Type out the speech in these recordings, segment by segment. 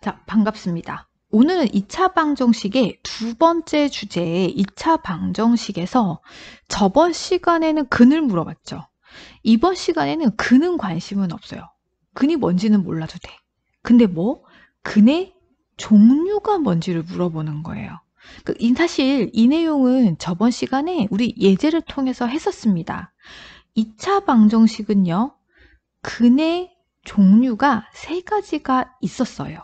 자, 반갑습니다. 오늘은 2차 방정식의 두 번째 주제의 2차 방정식에서 저번 시간에는 근을 물어봤죠. 이번 시간에는 근은 관심은 없어요. 근이 뭔지는 몰라도 돼. 근데 근의 종류가 뭔지를 물어보는 거예요. 사실 이 내용은 저번 시간에 우리 예제를 통해서 했었습니다. 2차 방정식은요, 근의 종류가 세 가지가 있었어요.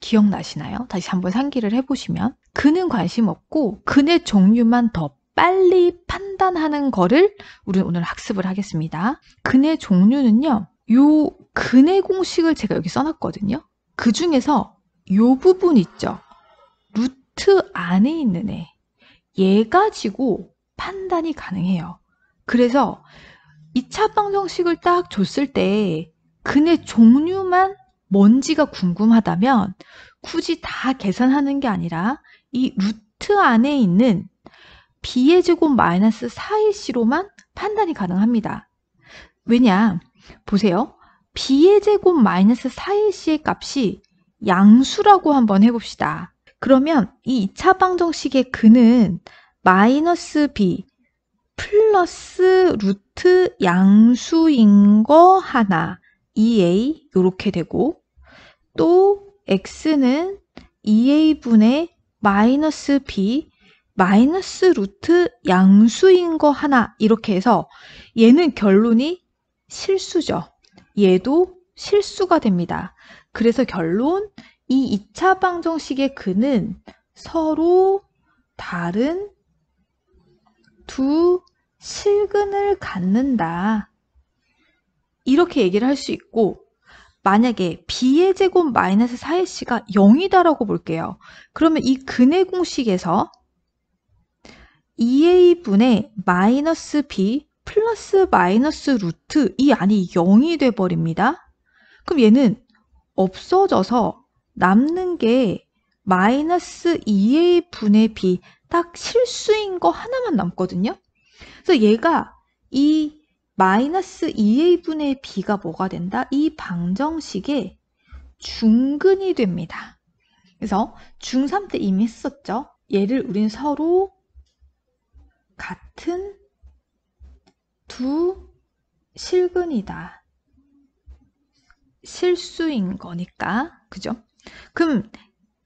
기억나시나요? 다시 한번 상기를 해보시면 근은 관심 없고 근의 종류만 더 빨리 판단하는 거를 우리는 오늘 학습을 하겠습니다. 근의 종류는요, 요 근의 공식을 제가 여기 써놨거든요. 그 중에서 요 부분 있죠. 루트 안에 있는 얘 가지고 판단이 가능해요. 그래서 2차 방정식을 딱 줬을 때 근의 종류만 뭔지가 궁금하다면 굳이 다 계산하는 게 아니라 이 루트 안에 있는 b의 제곱 마이너스 4ac로만 판단이 가능합니다. 왜냐? 보세요. b의 제곱 마이너스 4ac의 값이 양수라고 한번 해봅시다. 그러면 이 2차 방정식의 근은 마이너스 b 플러스 루트 양수인 거 하나 2a 이렇게 되고, 또 x는 2a분의 마이너스 b 마이너스 루트 양수인 거 하나 이렇게 해서 얘는 결론이 실수죠. 얘도 실수가 됩니다. 그래서 결론 이 2차 방정식의 근은 서로 다른 두 실근을 갖는다. 이렇게 얘기를 할 수 있고, 만약에 b의 제곱 마이너스 4ac가 0이다라고 볼게요. 그러면 이 근의 공식에서 2a분의 마이너스 b 플러스 마이너스 루트 이 안이 0이 돼버립니다. 그럼 얘는 없어져서 남는 게 마이너스 2a분의 b 딱 실수인 거 하나만 남거든요. 그래서 얘가 이 마이너스 2a분의 b가 뭐가 된다? 이 방정식의 중근이 됩니다. 그래서 중3 때 이미 했었죠. 얘를 우린 서로 같은 두 실근이다. 실수인 거니까. 그죠? 그럼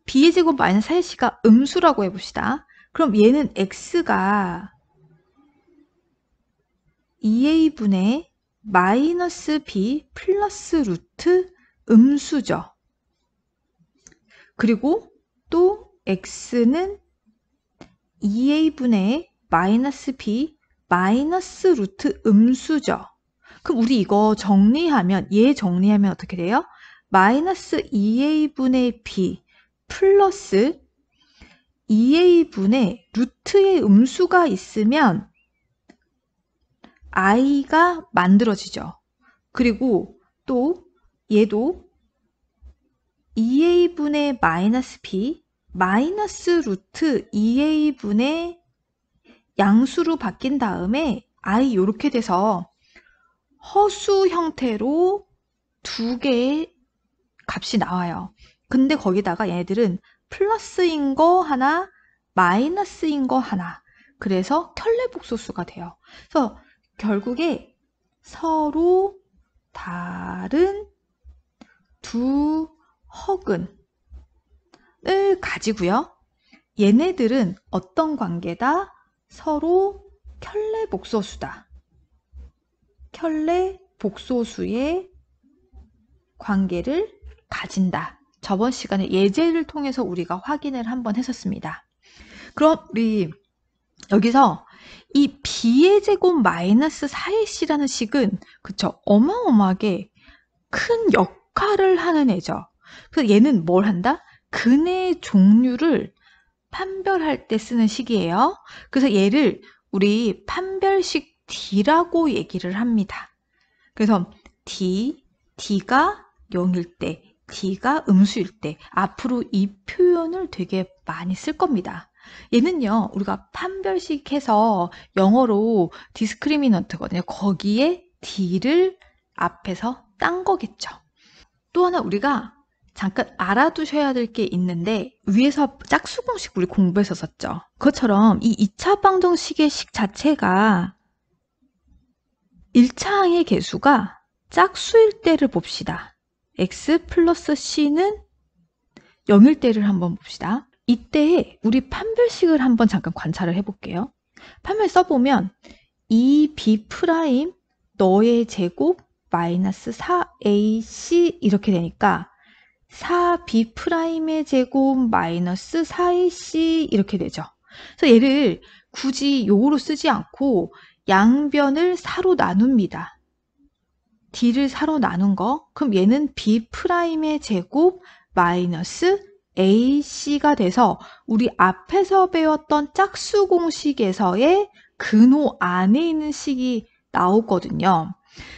b의 제곱 마이너스 4ac가 음수라고 해봅시다. 그럼 얘는 x가 2a분의 마이너스 b 플러스 루트 음수죠. 그리고 또 x는 2a분의 마이너스 b 마이너스 루트 음수죠. 그럼 우리 이거 정리하면, 얘 정리하면 어떻게 돼요? 마이너스 2a분의 b 플러스 2a분의 루트의 음수가 있으면 i가 만들어지죠. 그리고 또 얘도 2a분의 마이너스 b 마이너스 루트 2a분의 양수로 바뀐 다음에 i 이렇게 돼서 허수 형태로 두 개의 값이 나와요. 근데 거기다가 얘네들은 플러스인 거 하나, 마이너스인 거 하나. 그래서 켤레복소수가 돼요. 그래서 결국에 서로 다른 두 허근을 가지고요. 얘네들은 어떤 관계다? 서로 켤레복소수다. 켤레복소수의 관계를 가진다. 저번 시간에 예제를 통해서 우리가 확인을 한번 했었습니다. 그럼 우리 여기서 이 b의 제곱 마이너스 4ac라는 식은 그쵸, 어마어마하게 큰 역할을 하는 애죠. 그래서 얘는 뭘 한다? 근의 종류를 판별할 때 쓰는 식이에요. 그래서 얘를 우리 판별식 D라고 얘기를 합니다. 그래서 D가 0일 때, D가 음수일 때 앞으로 이 표현을 되게 많이 쓸 겁니다. 얘는요, 우리가 판별식 해서 영어로 디스크리미넌트거든요. 거기에 D를 앞에서 딴 거겠죠. 또 하나 우리가 잠깐 알아두셔야 될 게 있는데 위에서 짝수 공식 우리 공부했었죠. 그것처럼 이 2차 방정식의 식 자체가 1차 항의 개수가 짝수일 때를 봅시다. x 플러스 c는 0일 때를 한번 봅시다. 이때에 우리 판별식을 한번 잠깐 관찰을 해볼게요. 판별 써보면 2b 프라임 너의 제곱 마이너스 4ac 이렇게 되니까 4b 프라임의 제곱 마이너스 4ac 이렇게 되죠. 그래서 얘를 굳이 요거로 쓰지 않고 양변을 4로 나눕니다. d를 4로 나눈 거. 그럼 얘는 b 프라임의 제곱 마이너스 ac가 돼서 우리 앞에서 배웠던 짝수 공식에서의 근호 안에 있는 식이 나오거든요.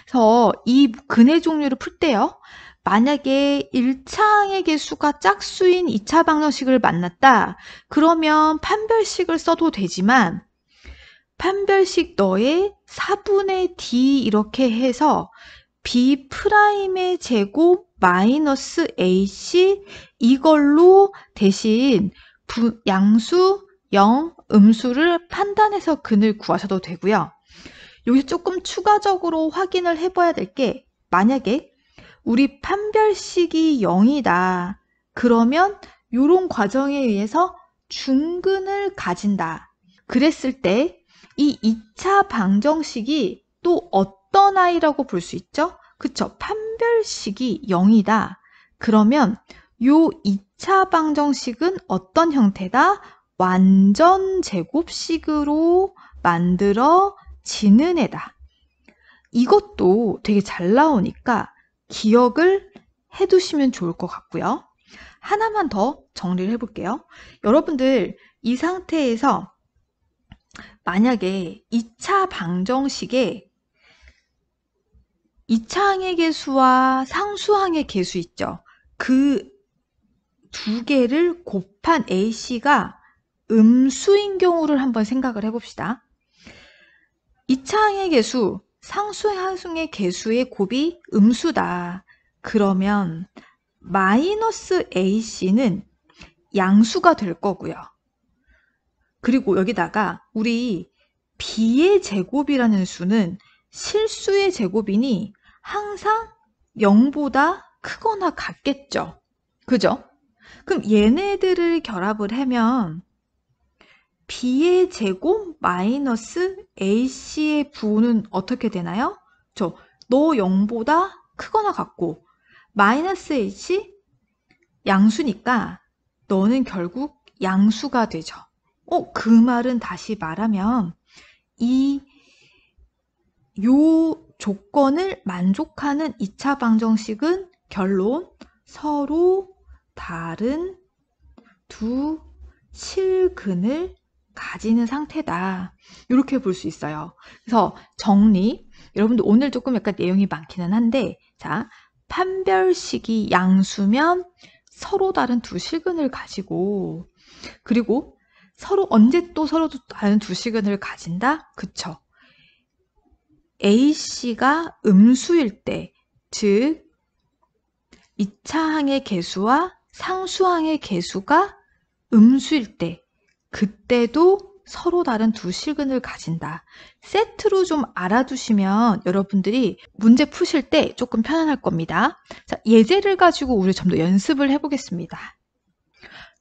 그래서 이 근의 종류를 풀 때요. 만약에 1차 항의 개수가 짝수인 2차 방정식을 만났다. 그러면 판별식을 써도 되지만 판별식 너의 4분의 d 이렇게 해서 b 프라임의 제곱 마이너스 ac 이걸로 대신 양수 0, 음수를 판단해서 근을 구하셔도 되고요. 여기서 조금 추가적으로 확인을 해봐야 될 게 만약에 우리 판별식이 0이다. 그러면 이런 과정에 의해서 중근을 가진다. 그랬을 때 이 2차 방정식이 또 어떤 아이라고 볼 수 있죠? 그쵸? 판별식이 0이다. 그러면 요 2차 방정식은 어떤 형태다? 완전 제곱식으로 만들어지는 애다. 이것도 되게 잘 나오니까 기억을 해두시면 좋을 것 같고요. 하나만 더 정리를 해볼게요. 여러분들 이 상태에서 만약에 2차 방정식에 2차 항의 개수와 상수항의 개수 있죠. 그 두 개를 곱한 AC가 음수인 경우를 한번 생각을 해봅시다. 2차 항의 개수, 상수항의 개수의 곱이 음수다. 그러면 마이너스 AC는 양수가 될 거고요. 그리고 여기다가 우리 b의 제곱이라는 수는 실수의 제곱이니 항상 0보다 크거나 같겠죠. 그죠? 그럼 얘네들을 결합을 하면 b의 제곱 마이너스 ac의 부호는 어떻게 되나요? 너 0보다 크거나 같고 마이너스 h 양수니까 너는 결국 양수가 되죠. 그 말은 다시 말하면 요 조건을 만족하는 2차 방정식은 결론 서로 다른 두 실근을 가지는 상태다. 이렇게 볼 수 있어요. 그래서 정리. 여러분들 오늘 조금 약간 내용이 많기는 한데 자, 판별식이 양수면 서로 다른 두 실근을 가지고 그리고 언제 또 서로 다른 두 실근을 가진다? 그쵸. AC가 음수일 때, 즉 2차 항의 개수와 상수항의 개수가 음수일 때, 그때도 서로 다른 두 실근을 가진다. 세트로 좀 알아두시면 여러분들이 문제 푸실 때 조금 편안할 겁니다. 자, 예제를 가지고 우리 좀 더 연습을 해보겠습니다.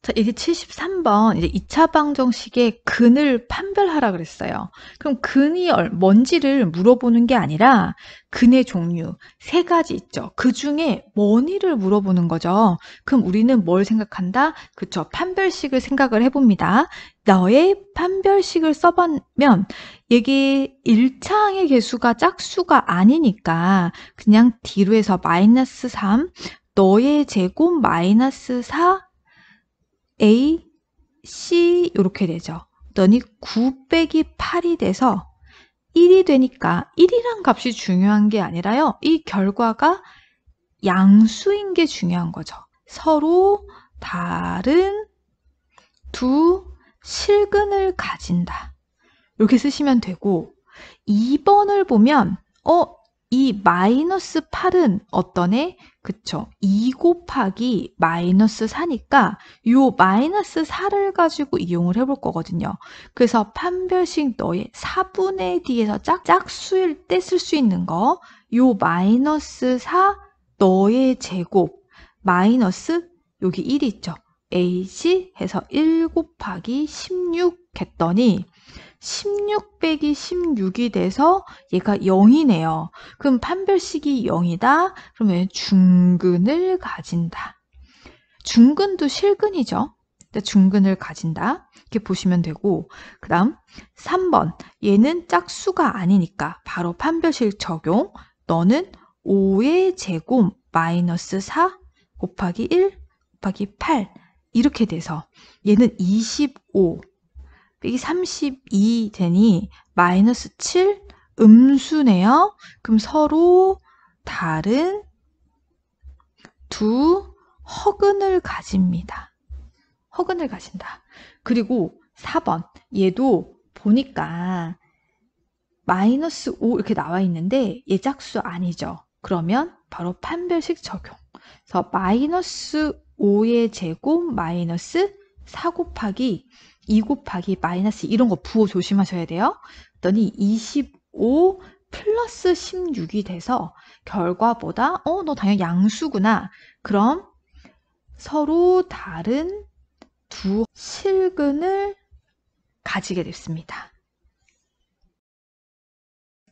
자, 이게 73번 이제 2차 방정식의 근을 판별하라 그랬어요. 그럼 근이 뭔지를 물어보는 게 아니라 근의 종류 3가지 있죠. 그 중에 뭐니를 물어보는 거죠. 그럼 우리는 뭘 생각한다? 그쵸. 판별식을 생각을 해봅니다. 너의 판별식을 써보면 이게 1차 항의 개수가 짝수가 아니니까 그냥 뒤로 해서 마이너스 3 너의 제곱 마이너스 4 A, C 이렇게 되죠. 그랬더니 9 빼기 8이 돼서 1이 되니까 1이란 값이 중요한 게 아니라요. 이 결과가 양수인 게 중요한 거죠. 서로 다른 두 실근을 가진다. 이렇게 쓰시면 되고 2번을 보면 이 마이너스 8은 어떤 애? 그쵸? 2 곱하기 마이너스 4니까 요 마이너스 4를 가지고 이용을 해볼 거거든요. 그래서 판별식 너의 4분의 D에서 짝수일 때 쓸 수 있는 거, 요 마이너스 4 너의 제곱 마이너스 여기 1이 있죠. H 해서 1 곱하기 16 했더니 16 빼기 16이 돼서 얘가 0이네요. 그럼 판별식이 0이다. 그러면 중근을 가진다. 중근도 실근이죠. 중근을 가진다. 이렇게 보시면 되고, 그 다음 3번. 얘는 짝수가 아니니까 바로 판별식 적용. 너는 5의 제곱 마이너스 4 곱하기 1 곱하기 8 이렇게 돼서 얘는 25 빼기 32 되니 마이너스 7 음수네요. 그럼 서로 다른 두 허근을 가집니다. 허근을 가진다. 그리고 4번 얘도 보니까 마이너스 5 이렇게 나와 있는데 얘 짝수 아니죠. 그러면 바로 판별식 적용. 그래서 마이너스 5의 제곱 마이너스 4 곱하기 2 곱하기 마이너스 이런 거 부호 조심하셔야 돼요. 그랬더니 25 플러스 16이 돼서 결과보다 너 당연히 양수구나. 그럼 서로 다른 두 실근을 가지게 됐습니다.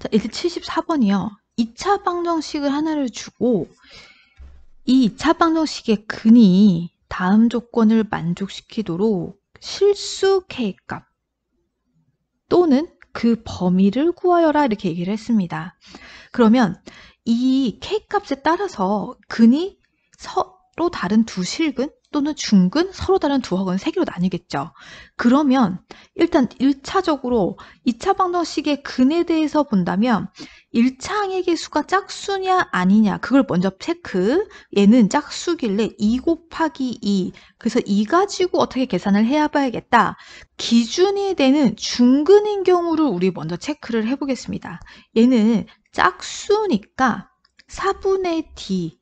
자, 이제 74번이요. 2차 방정식을 하나를 주고 이 2차 방정식의 근이 다음 조건을 만족시키도록 실수 K값 또는 그 범위를 구하여라 이렇게 얘기를 했습니다. 그러면 이 K값에 따라서 근이 서로 다른 두 실근 또는 중근, 서로 다른 두 허근 세 개로 나뉘겠죠. 그러면 일단 1차적으로 2차 방정식의 근에 대해서 본다면 1차 항의 수가 짝수냐 아니냐 그걸 먼저 체크. 얘는 짝수길래 2 곱하기 2 그래서 2 가지고 어떻게 계산을 해야 봐야겠다. 기준이 되는 중근인 경우를 우리 먼저 체크를 해보겠습니다. 얘는 짝수니까 4분의 D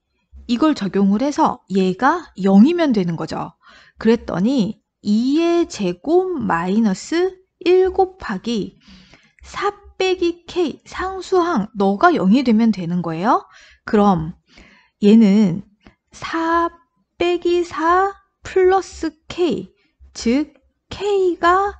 이걸 적용을 해서 얘가 0이면 되는 거죠. 그랬더니 2의 제곱 마이너스 1 곱하기 4 빼기 K 상수항 너가 0이 되면 되는 거예요. 그럼 얘는 4 빼기 4 플러스 K 즉 K가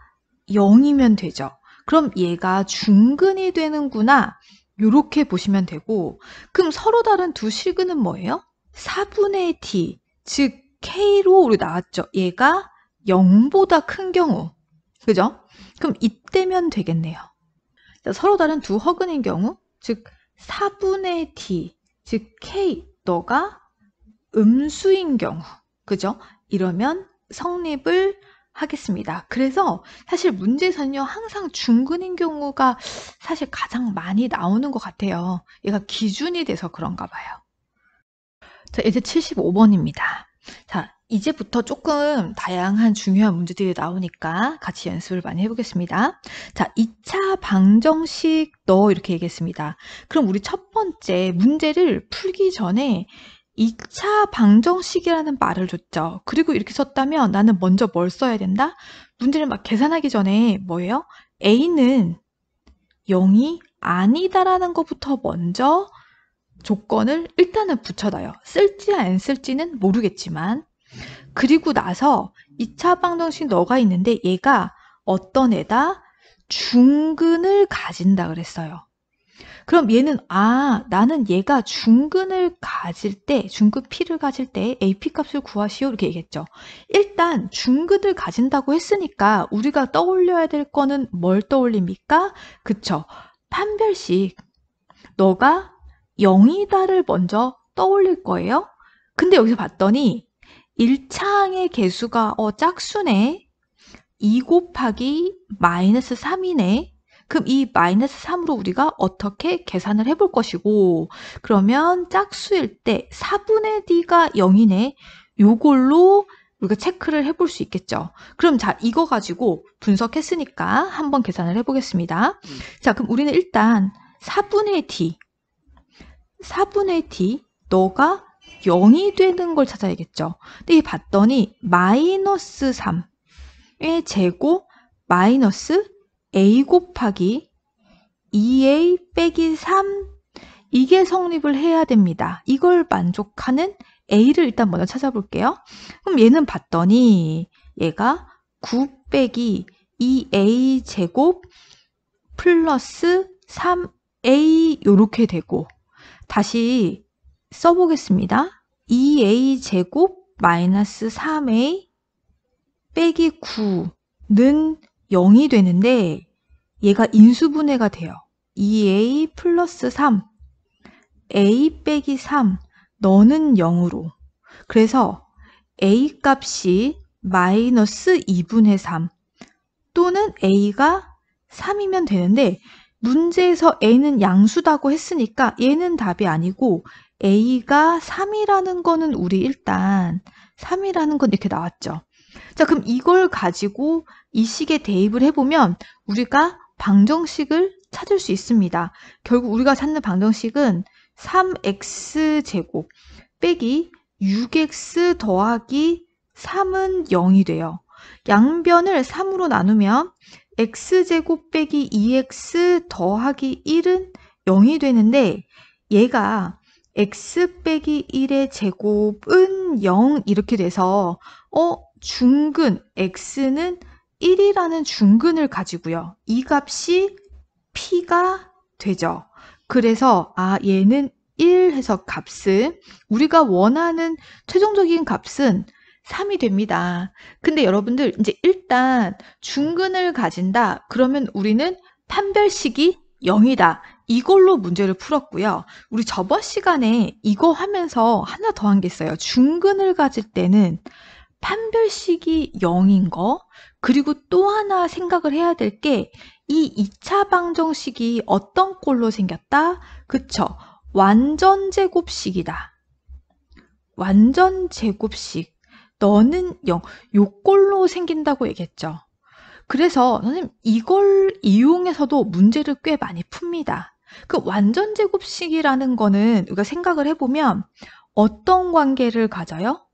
0이면 되죠. 그럼 얘가 중근이 되는구나. 이렇게 보시면 되고 그럼 서로 다른 두 실근은 뭐예요? 4분의 D 즉 K로 우리 나왔죠. 얘가 0보다 큰 경우 그죠? 그럼 이때면 되겠네요. 서로 다른 두 허근인 경우 즉 4분의 D 즉 K 너가 음수인 경우 그죠? 이러면 성립을 하겠습니다. 그래서 사실 문제에서는요 항상 중근인 경우가 사실 가장 많이 나오는 것 같아요. 얘가 기준이 돼서 그런가 봐요. 자, 이제 75번입니다. 자, 이제부터 조금 다양한 중요한 문제들이 나오니까 같이 연습을 많이 해보겠습니다. 자, 2차 방정식 너 이렇게 얘기했습니다. 그럼 우리 첫 번째 문제를 풀기 전에 2차 방정식이라는 말을 줬죠. 그리고 이렇게 썼다면 나는 먼저 뭘 써야 된다? 문제를 막 계산하기 전에 뭐예요? A는 0이 아니다라는 것부터 먼저 조건을 일단은 붙여놔요. 쓸지 안 쓸지는 모르겠지만 그리고 나서 2차 방정식 너가 있는데 얘가 어떤 애다? 중근을 가진다 그랬어요. 그럼 얘는 나는 얘가 중근을 가질 때 중근 P를 가질 때 AP 값을 구하시오 이렇게 얘기했죠. 일단 중근을 가진다고 했으니까 우리가 떠올려야 될 거는 뭘 떠올립니까? 그쵸. 판별식 너가 0이다를 먼저 떠올릴 거예요. 근데 여기서 봤더니 1차항의 개수가 짝수네. 2 곱하기 마이너스 3이네. 그럼 이 마이너스 3으로 우리가 어떻게 계산을 해볼 것이고 그러면 짝수일 때 4분의 D가 0이네. 요걸로 우리가 체크를 해볼 수 있겠죠. 그럼 자 이거 가지고 분석했으니까 한번 계산을 해보겠습니다. 자 그럼 우리는 일단 4분의 D 너가 0이 되는 걸 찾아야겠죠. 근데 이 봤더니 마이너스 3의 제곱 마이너스 a 곱하기 2a 빼기 3 이게 성립을 해야 됩니다. 이걸 만족하는 a를 일단 먼저 찾아볼게요. 그럼 얘는 봤더니 얘가 9 빼기 2a 제곱 플러스 3a 이렇게 되고 다시 써보겠습니다. 2a 제곱 마이너스 3a 빼기 9는 0이 되는데 얘가 인수분해가 돼요. 2a 플러스 3 a 빼기 3 너는 0으로 그래서 a 값이 마이너스 2분의 3 또는 a가 3이면 되는데 문제에서 a는 양수다고 했으니까 얘는 답이 아니고 a가 3이라는 거는 우리 일단 3이라는 건 이렇게 나왔죠. 자, 그럼 이걸 가지고 이 식에 대입을 해보면 우리가 방정식을 찾을 수 있습니다. 결국 우리가 찾는 방정식은 3x제곱 빼기 6x 더하기 3은 0이 돼요. 양변을 3으로 나누면 x제곱 빼기 2x 더하기 1은 0이 되는데 얘가 x 빼기 1의 제곱은 0 이렇게 돼서 중근 x는 1이라는 중근을 가지고요. 이 값이 p가 되죠. 그래서 얘는 1 해서 값은 우리가 원하는 최종적인 값은 3이 됩니다. 근데 여러분들 이제 일단 중근을 가진다. 그러면 우리는 판별식이 0이다. 이걸로 문제를 풀었고요. 우리 저번 시간에 이거 하면서 하나 더 한 게 있어요. 중근을 가질 때는 판별식이 0인 거 그리고 또 하나 생각을 해야 될 게 이 2차 방정식이 어떤 꼴로 생겼다? 그쵸? 완전제곱식이다. 완전제곱식. 너는 0. 요 꼴로 생긴다고 얘기했죠. 그래서 선생님 이걸 이용해서도 문제를 꽤 많이 풉니다. 그 완전제곱식이라는 거는 우리가 생각을 해보면 어떤 관계를 가져요?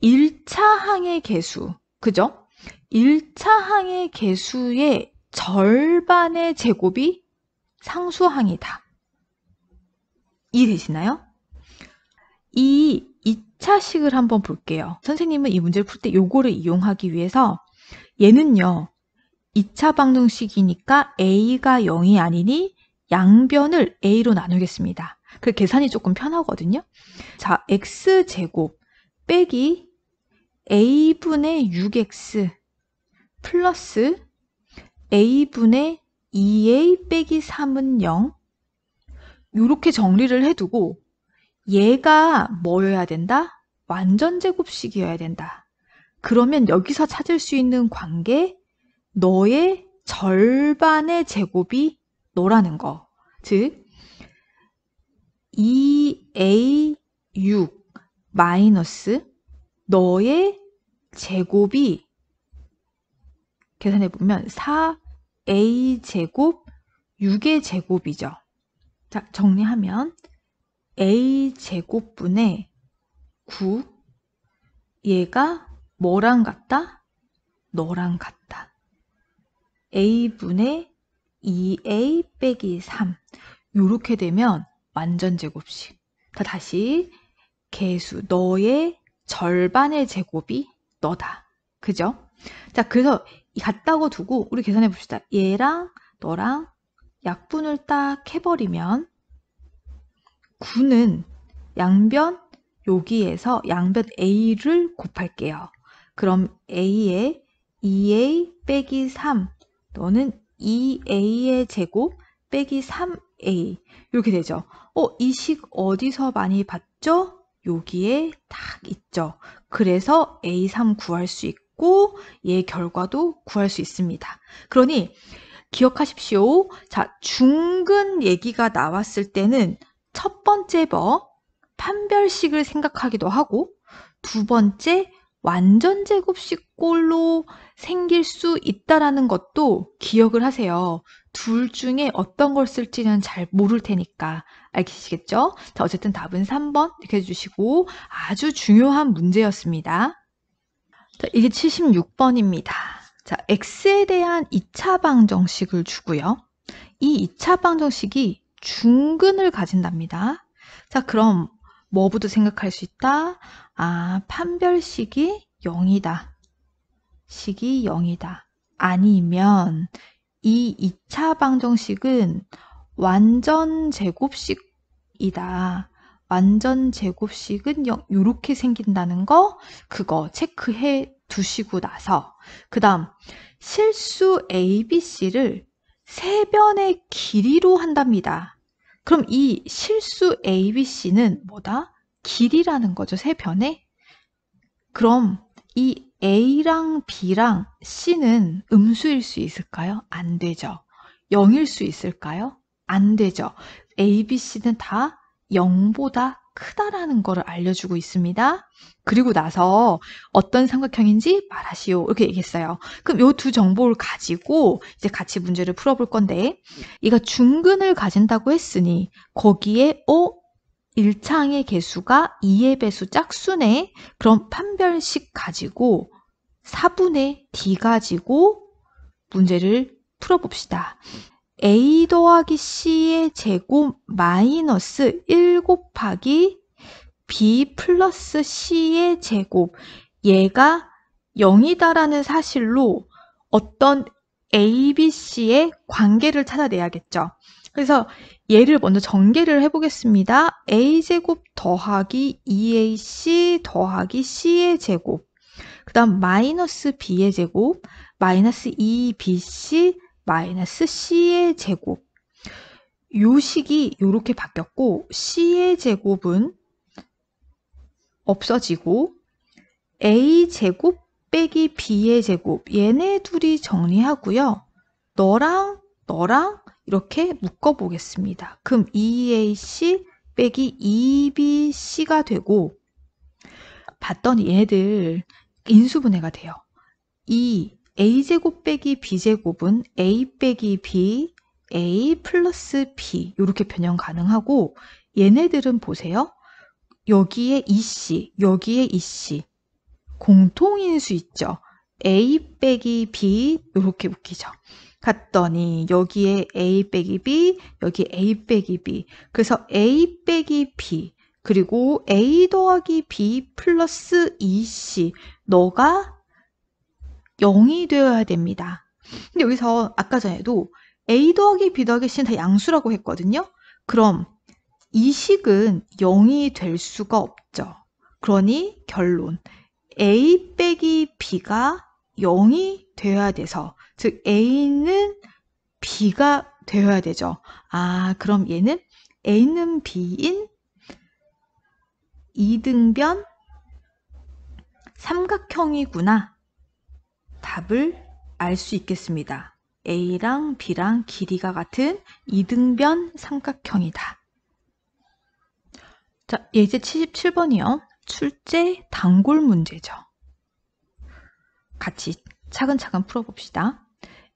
1차 항의 개수. 그죠? 1차 항의 개수의 절반의 제곱이 상수항이다. 이해되시나요? 이 2차식을 한번 볼게요. 선생님은 이 문제를 풀 때 요거를 이용하기 위해서 얘는요. 2차 방정식이니까 a가 0이 아니니 양변을 a로 나누겠습니다. 그 계산이 조금 편하거든요. 자, x제곱 빼기 a분의 6x 플러스 a분의 2a 빼기 3은 0 이렇게 정리를 해두고 얘가 뭐여야 된다? 완전제곱식이어야 된다. 그러면 여기서 찾을 수 있는 관계 너의 절반의 제곱이 너라는 거. 즉 2a6 마이너스 너의 제곱이 계산해보면 4a 제곱 6의 제곱이죠. 자, 정리하면 a 제곱분의 9 얘가 뭐랑 같다? 너랑 같다. a분의 2a 빼기 3 요렇게 되면 완전제곱식. 다시 개수 너의 절반의 제곱이 너다. 그죠? 자, 그래서 같다고 두고 우리 계산해 봅시다. 얘랑 너랑 약분을 딱 해버리면 9는 양변 여기에서 양변 a를 곱할게요. 그럼 a에 2a 빼기 3 너는 2a의 제곱 빼기 3a 이렇게 되죠. 이 식 어디서 많이 봤죠? 여기에 딱 있죠. 그래서 a3 구할 수 있고 얘 결과도 구할 수 있습니다. 그러니 기억하십시오. 자, 중근 얘기가 나왔을 때는 첫 번째 법 판별식을 생각하기도 하고 두 번째 완전제곱식 꼴로 생길 수 있다라는 것도 기억을 하세요. 둘 중에 어떤 걸 쓸지는 잘 모를 테니까 알겠시겠죠? 자, 어쨌든 답은 3번 이렇게 해주시고 아주 중요한 문제였습니다. 자, 이게 76번입니다. 자, x에 대한 2차 방정식을 주고요. 이 2차 방정식이 중근을 가진답니다. 자, 그럼 뭐부터 생각할 수 있다? 아, 판별식이 0이다. 식이 0이다. 아니면 이 2차 방정식은 완전 제곱식이다. 완전 제곱식은 이렇게 생긴다는 거 그거 체크해 두시고 나서 그 다음 실수 ABC를 세변의 길이로 한답니다. 그럼 이 실수 ABC는 뭐다? 길이라는 거죠. 세변의. 그럼 이 A랑 B랑 C는 음수일 수 있을까요? 안 되죠. 0일 수 있을까요? 안 되죠. A, B, C는 다 0보다 크다라는 것을 알려주고 있습니다. 그리고 나서 어떤 삼각형인지 말하시오. 이렇게 얘기했어요. 그럼 이 두 정보를 가지고 이제 같이 문제를 풀어볼 건데 얘가 중근을 가진다고 했으니 거기에 1창의 개수가 2의 배수 짝수네. 그럼 판별식 가지고 4분의 D 가지고 문제를 풀어봅시다. A 더하기 C의 제곱 마이너스 1 곱하기 B 플러스 C의 제곱. 얘가 0이다라는 사실로 어떤 A, B, C의 관계를 찾아내야겠죠. 그래서 얘를 먼저 전개를 해보겠습니다. A제곱 더하기 2AC 더하기 C의 제곱. 그 다음 마이너스 B의 제곱, 마이너스 2BC 마이너스 C의 제곱. 요 식이 이렇게 바뀌었고 C의 제곱은 없어지고 A제곱 빼기 B의 제곱. 얘네 둘이 정리하고요. 너랑 이렇게 묶어보겠습니다. 그럼 2AC 빼기 2BC가 되고 봤더니 얘네들 인수분해가 돼요. 이 A제곱 빼기 B제곱은 A 빼기 B, A 플러스 B 이렇게 변형 가능하고 얘네들은 보세요. 여기에 EC, 여기에 EC 공통인수 있죠. A 빼기 B 이렇게 묶이죠. 갔더니 여기에 A 빼기 B, 여기 A 빼기 B. 그래서 A 빼기 B 그리고 A 더하기 B 플러스 2C 너가 0이 되어야 됩니다. 근데 여기서 아까 전에도 A 더하기 B 더하기 C는 다 양수라고 했거든요. 그럼 이 식은 0이 될 수가 없죠. 그러니 결론 A 빼기 B가 0이 되어야 돼서 즉 A는 B가 되어야 되죠. 아 그럼 얘는 A는 B인 이등변 삼각형이구나. 답을 알 수 있겠습니다. A랑 B랑 길이가 같은 이등변 삼각형이다. 자, 예제 77번이요. 출제 단골 문제죠. 같이 차근차근 풀어봅시다.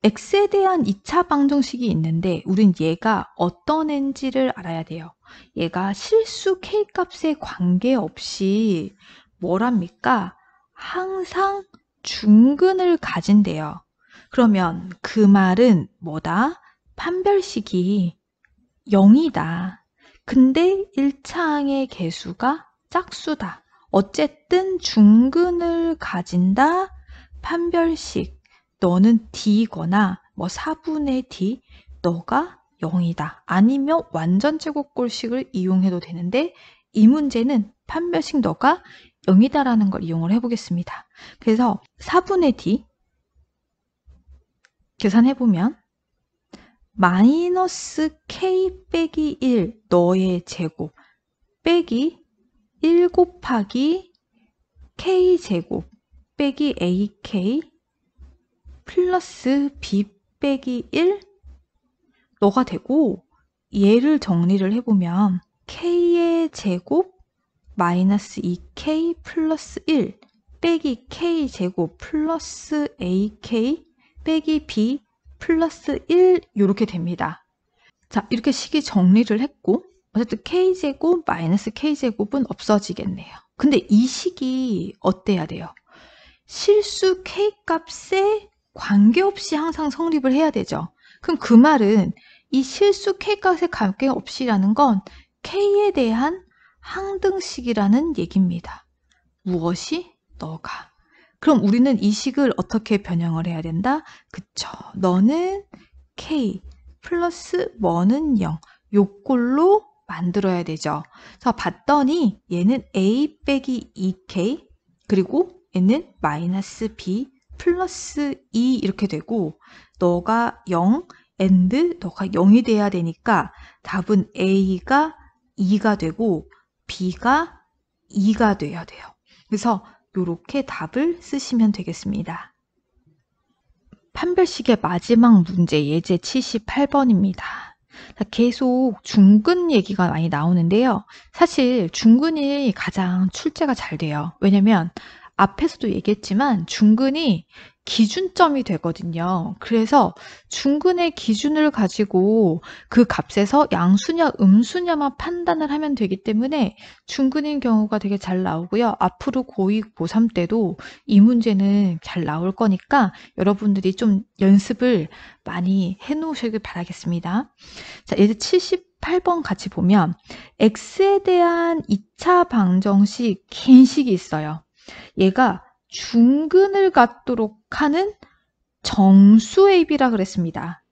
x에 대한 2차 방정식이 있는데 우린 얘가 어떤 애인지를 알아야 돼요. 얘가 실수 k값에 관계없이 뭐랍니까? 항상 중근을 가진대요. 그러면 그 말은 뭐다? 판별식이 0이다. 근데 1차항의 개수가 짝수다. 어쨌든 중근을 가진다. 판별식. 너는 D거나 뭐 4분의 D. 너가 0이다. 아니면 완전제곱꼴식을 이용해도 되는데 이 문제는 판별식 너가 0이다라는 걸 이용을 해보겠습니다. 그래서 4분의 D 계산해보면 마이너스 K 빼기 1 너의 제곱 빼기 1 곱하기 K 제곱 빼기 AK 플러스 B 빼기 1 너가 되고 얘를 정리를 해보면 K의 제곱 마이너스 2K 플러스 1 빼기 K 제곱 플러스 AK 빼기 B 플러스 1 이렇게 됩니다. 자, 이렇게 식이 정리를 했고 어쨌든 k제곱 마이너스 k제곱은 없어지겠네요. 근데 이 식이 어때야 돼요? 실수 k값에 관계없이 항상 성립을 해야 되죠. 그럼 그 말은 이 실수 k값에 관계없이라는 건 k에 대한 항등식이라는 얘기입니다. 무엇이? 너가. 그럼 우리는 이 식을 어떻게 변형을 해야 된다? 그쵸. 너는 k 플러스 뭐는 0. 요꼴로 만들어야 되죠. 자, 봤더니 얘는 a 빼기 2k 그리고 얘는 마이너스 b 플러스 2 이렇게 되고 너가 0 and 너가 0이 돼야 되니까 답은 a가 2가 되고 b가 2가 돼야 돼요. 그래서 이렇게 답을 쓰시면 되겠습니다. 판별식의 마지막 문제 예제 78번입니다. 계속 중근 얘기가 많이 나오는데요. 사실 중근이 가장 출제가 잘 돼요. 왜냐면 앞에서도 얘기했지만 중근이 기준점이 되거든요. 그래서 중근의 기준을 가지고 그 값에서 양수냐 음수냐만 판단을 하면 되기 때문에 중근인 경우가 되게 잘 나오고요. 앞으로 고2, 고3 때도 이 문제는 잘 나올 거니까 여러분들이 좀 연습을 많이 해놓으시길 바라겠습니다. 자, 예제 78번 같이 보면 x에 대한 2차 방정식 긴 식이 있어요. 얘가 중근을 갖도록 하는 정수 AB라 그랬습니다.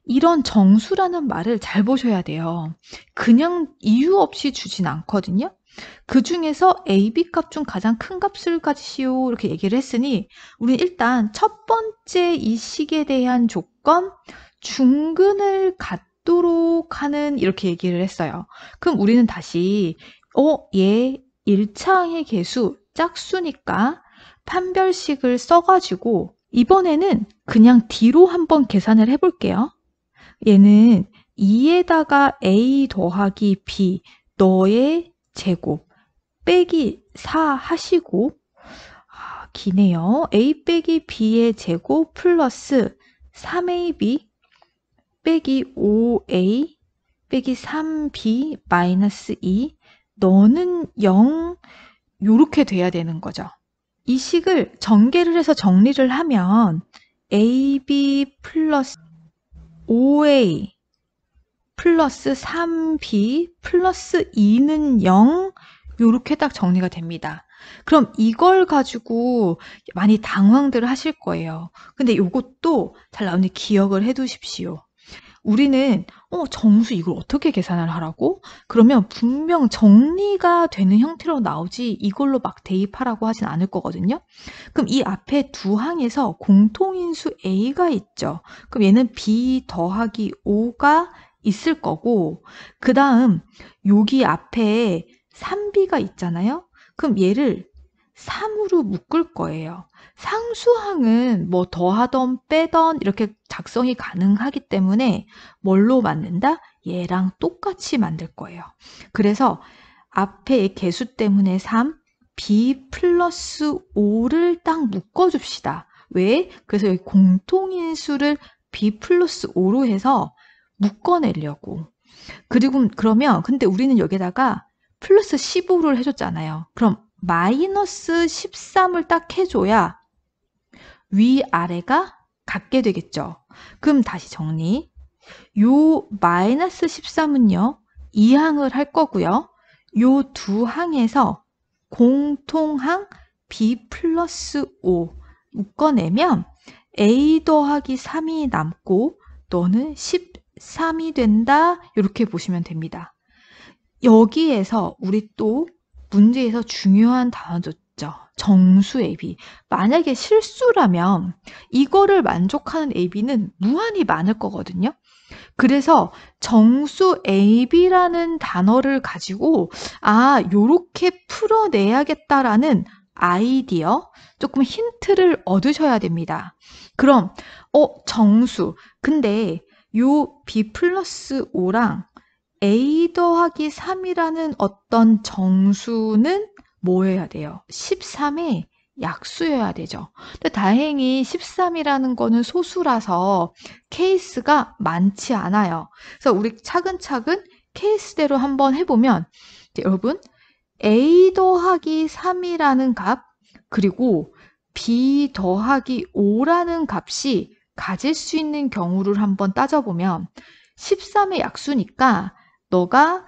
이런 정수라는 말을 잘 보셔야 돼요. 그냥 이유 없이 주진 않거든요. 그 중에서 AB 값 중 가장 큰 값을 가지시오 이렇게 얘기를 했으니 우리는 일단 첫 번째 이 식에 대한 조건 중근을 갖도록 하는 이렇게 얘기를 했어요. 그럼 우리는 다시 얘 1차항의 개수 짝수니까 판별식을 써가지고 이번에는 그냥 D로 한번 계산을 해볼게요. 얘는 2에다가 A 더하기 B 너의 제곱 빼기 4 하시고 기네요. A 빼기 B의 제곱 플러스 3AB 빼기 5A 빼기 3B 마이너스 2 너는 0 요렇게 돼야 되는 거죠. 이 식을 전개를 해서 정리를 하면 AB 플러스 5A 플러스 3B 플러스 2는 0 요렇게 딱 정리가 됩니다. 그럼 이걸 가지고 많이 당황들 하실 거예요. 근데 요것도 잘 나오니 기억을 해 두십시오. 우리는 정수 이걸 어떻게 계산을 하라고? 그러면 분명 정리가 되는 형태로 나오지 이걸로 막 대입하라고 하진 않을 거거든요. 그럼 이 앞에 두 항에서 공통인수 A가 있죠. 그럼 얘는 B 더하기 5가 있을 거고 그 다음 여기 앞에 3B가 있잖아요. 그럼 얘를 3으로 묶을 거예요. 상수항은 뭐 더하던 빼던 이렇게 작성이 가능하기 때문에 뭘로 만든다? 얘랑 똑같이 만들 거예요. 그래서 앞에 개수 때문에 3, B 플러스 5를 딱 묶어줍시다. 왜? 그래서 여기 공통인수를 B 플러스 5로 해서 묶어내려고. 그리고 그러면 근데 우리는 여기다가 플러스 15를 해줬잖아요. 그럼 마이너스 13을 딱 해줘야 위아래가 같게 되겠죠. 그럼 다시 정리. 요 마이너스 13은요. 2항을 할 거고요. 요 두 항에서 공통항 B 플러스 5 묶어내면 A 더하기 3이 남고 너는 13이 된다. 이렇게 보시면 됩니다. 여기에서 우리 또 문제에서 중요한 단어 줬죠. 정수 AB. 만약에 실수라면 이거를 만족하는 AB는 무한히 많을 거거든요. 그래서 정수 AB라는 단어를 가지고 요렇게 풀어내야겠다라는 아이디어, 조금 힌트를 얻으셔야 됩니다. 그럼 정수. 근데 요 B 플러스 5랑 A 더하기 3이라는 어떤 정수는 뭐 해야 돼요? 13에 약수여야 되죠. 근데 다행히 13이라는 거는 소수라서 케이스가 많지 않아요. 그래서 우리 차근차근 케이스대로 한번 해보면 여러분 a 더하기 3이라는 값 그리고 b 더하기 5라는 값이 가질 수 있는 경우를 한번 따져보면 13의 약수니까 너가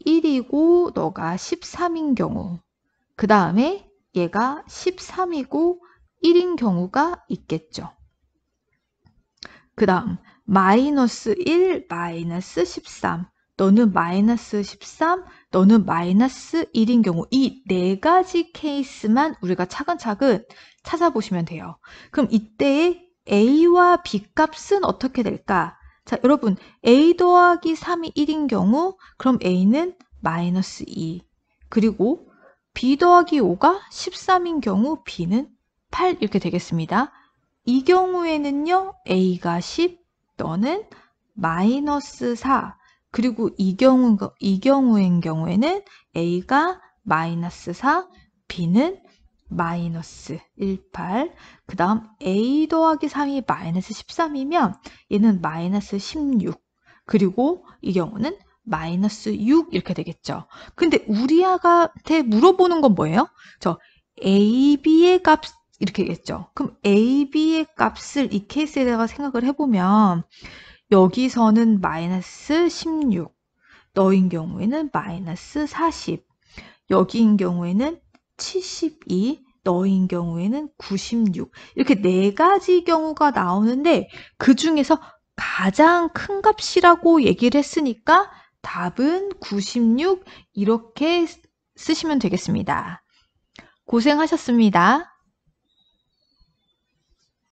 1이고 너가 13인 경우 그 다음에 얘가 13이고 1인 경우가 있겠죠. 그 다음 마이너스 1, 마이너스 13 너는 마이너스 13, 너는 마이너스 1인 경우 이 네 가지 케이스만 우리가 차근차근 찾아보시면 돼요. 그럼 이때의 A와 B 값은 어떻게 될까? 자, 여러분 A 더하기 3이 1인 경우 그럼 A는 마이너스 2 그리고 B 더하기 5가 13인 경우 B는 8 이렇게 되겠습니다. 이 경우에는요. A가 10, 너는 마이너스 4 그리고 이 경우에는 A가 마이너스 4, B는 마이너스 18, 그 다음 A 더하기 3이 마이너스 13이면 얘는 마이너스 16, 그리고 이 경우는 마이너스 6 이렇게 되겠죠. 근데 우리한테 물어보는 건 뭐예요? 저 A, B의 값 이렇게 겠죠. 그럼 A, B의 값을 이 케이스에다가 생각을 해보면 여기서는 마이너스 16, 너인 경우에는 마이너스 40, 여기인 경우에는 72, 너인 경우에는 96 이렇게 네 가지 경우가 나오는데 그 중에서 가장 큰 값이라고 얘기를 했으니까 답은 96 이렇게 쓰시면 되겠습니다. 고생하셨습니다.